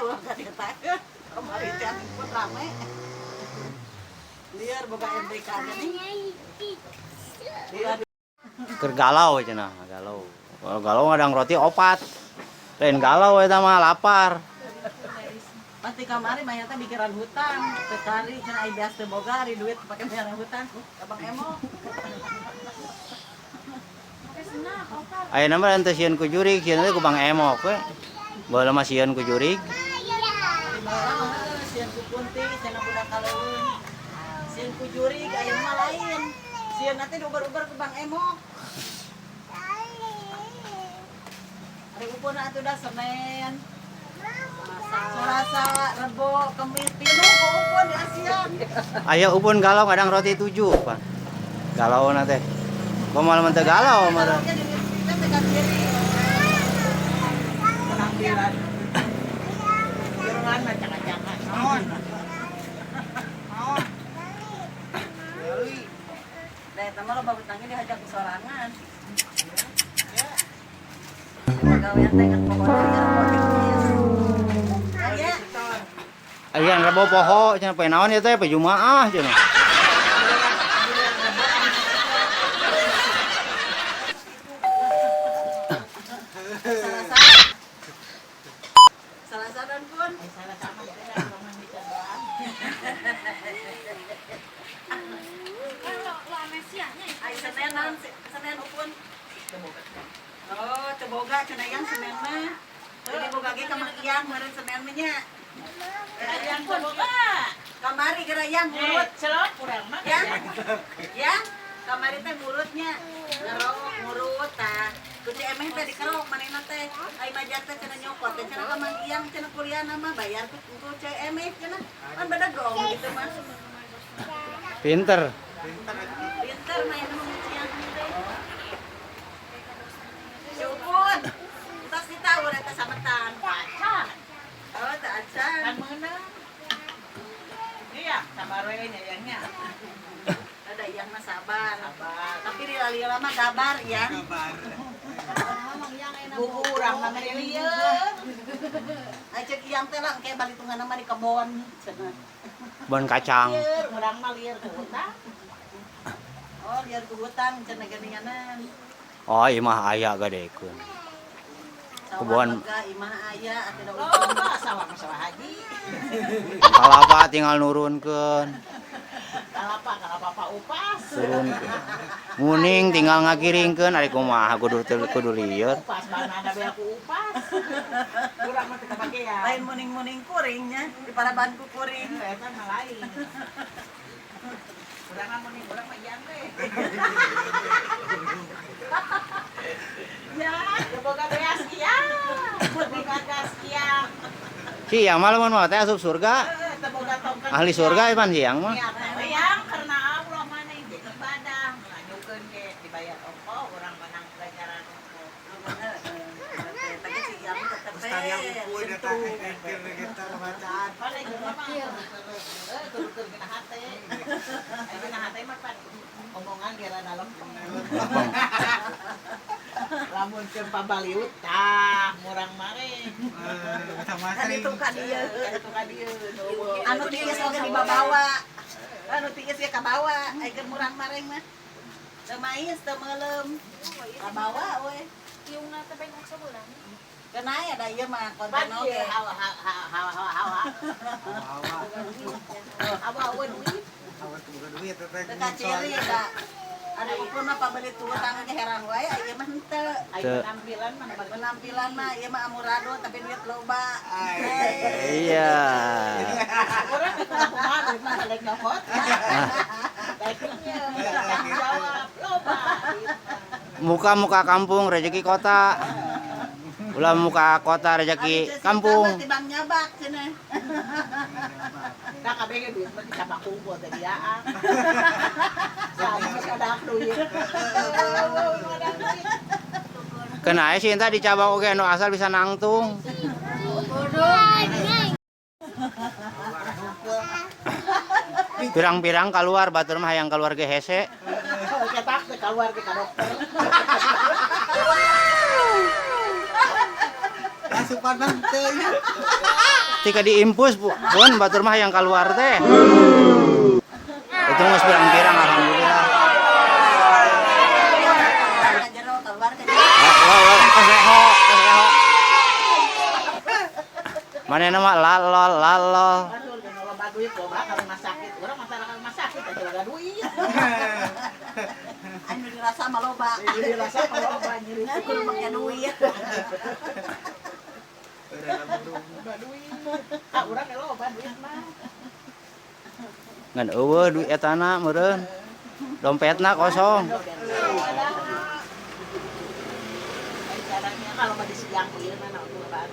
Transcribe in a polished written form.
wah gak ditakeun. Kamari teh pun rame. Liar boga MBK nih. Liar Keur galau cenah, galau. Kalau galau ngadang roti opat. Lain galau eta mah lapar. pasti kamari mah teh pikiran hutang. Sekali cenah ai beas teu boga ari duit pake bayar hutang. Abang emo. Ayeuna mah teu sieun ku jurig, sieun teh ku Bang Emok we. Baheula mah sieun ku jurig. Sieun ku kunti, cenah budak kaleuweun. Sieun ku jurig ayeuna mah lain. Sieun teh diuber-uber ke Bang Emok. Hari upuna atuh da Senin. Selasa, Rebo, Kamis, Pinu, ku upun di Asian. Aya upun galau ngadang roti 7, Pak. Galauna teh. Kumaha mah teu galau mah. Penampilan. Kirangan mah cakak-cakak. Naon? Naon? Deui. Da eta mah loba utangnya diajak ku sorangan. Ya. Pagawean teh kan pokoknya ya. Alian Rebo poho cenah poe naon ieu teh poe Jumaah cenah. Salasa dan pun. Salasa mah roman dicobaan. Kalau amnesianya Ai Senenan, Senen upun. Oh, teboga cenah yang Senen mah. Jadi boga ge ka Mang Iyang meureun Senen mah nya. Gerayang teboga. Kamari gerayang murut. celok kurang mah. Ya. Ya. Kamari teh murutnya. Ngerok murut tah. Kuci emeh teh dikerok manehna teh. Ai majar teh cenah nyokot teh cenah ka Mang Iyang cenah kuliahna mah bayar ku ce emeh cenah. Kan beda gong gitu mah. Pinter. Pinter main sama Mang Iyang teh. Syukun. Tos ditahu eta sametan. Pacan. Oh, teu acan. Kan meunang. Iya, sabar we nyayangnya. Ada yang mah sabar. Tapi lila mah gabar ya. Urang mah lieur. Ajak yang teh lang kayak balitungan mah di kebon. Bon kacang. Lieur, urang mah lieur ke hutan. Oh, liar ke hutan cenah geninganan. Oh, ieu mah aya gadekeun. Kebon. Sawah imah aya atuh da Loba sawah masalah haji. Kalapa tinggal nurunkeun. Kalapa Pak Upas. Turunkeun. Muning tinggal ngakiringkeun ari kumaha kudu lieur. Upas bahan ada bea ku Upas. Urang mah kita pake ya. lain muning-muning kuringnya di paraban ku kuring. Eta mah lain. Urang mah muning urang mah iang we. Ya, boga beas kieu. Boga gas kieu. Siang mah lamun mah teh asup surga. Boga tongkang. Ahli surga iman siang mah. Yang karena Allah mana yang jadi ibadah. Nganyukeun ke dibayar ongko urang menang pelajaran ongko. Tapi si yang tetep Yang upun eta kita bacaan. Pada itu mah. Tur kena hate. Ai kena hate mah pan omongan kira dalam. Lamun keur pabaliut tah murang mare. Sama kan sering. itu ka dieu. Itu ka dieu. Anu tiis oge dibawa. Anu tiis ge kabawa. Ai keur murang mareng mah. Teu mais teu meulem. Kabawa we. Iungna teh bae sabulan. Kena aya da ieu mah konten Pan oge. hawa. Hawa duit. Awat bukan duit teteh. Teu kaciri da. Anu upun mah pabeli tutang ge heran wae ieu mah henteu. Ayo penampilan mah Penampilan mah ieu mah amurado tapi duit loba. Iya. orang itu kumaha duit mah lek nyokot. Baiknya tanggung jawab loba. Muka-muka kampung rezeki kota. Ulah muka kota rezeki kampung. Tibang nyabak cenah. Da kabeh ge duit mah dicabak kumpul teh diaan. Sama ada duit. Ada duit. Kena aya sih entah dicabak oge anu asal bisa nangtung. Pirang-pirang keluar batur mah hayang keluar ge hese. Cetak teh keluar ke dokter. Asupan teh. tika diimpus pun batur mah yang keluar teh. Itu geus pirang-pirang alhamdulillah. Jero keluar ke Keseho. Mana nama lalol. Aduh, jangan loba duit loba ka rumah sakit. Urang masalah rumah sakit aja loba duit. anu dirasa mah loba. Jadi rasa kalau loba nyeri Kudu make duit. loba duit. Ah, urang ge loba duit mah. Ngan eueuh duit etana meureun. Dompetna kosong. Caranya kalau mau disiang ieu mah naon loba.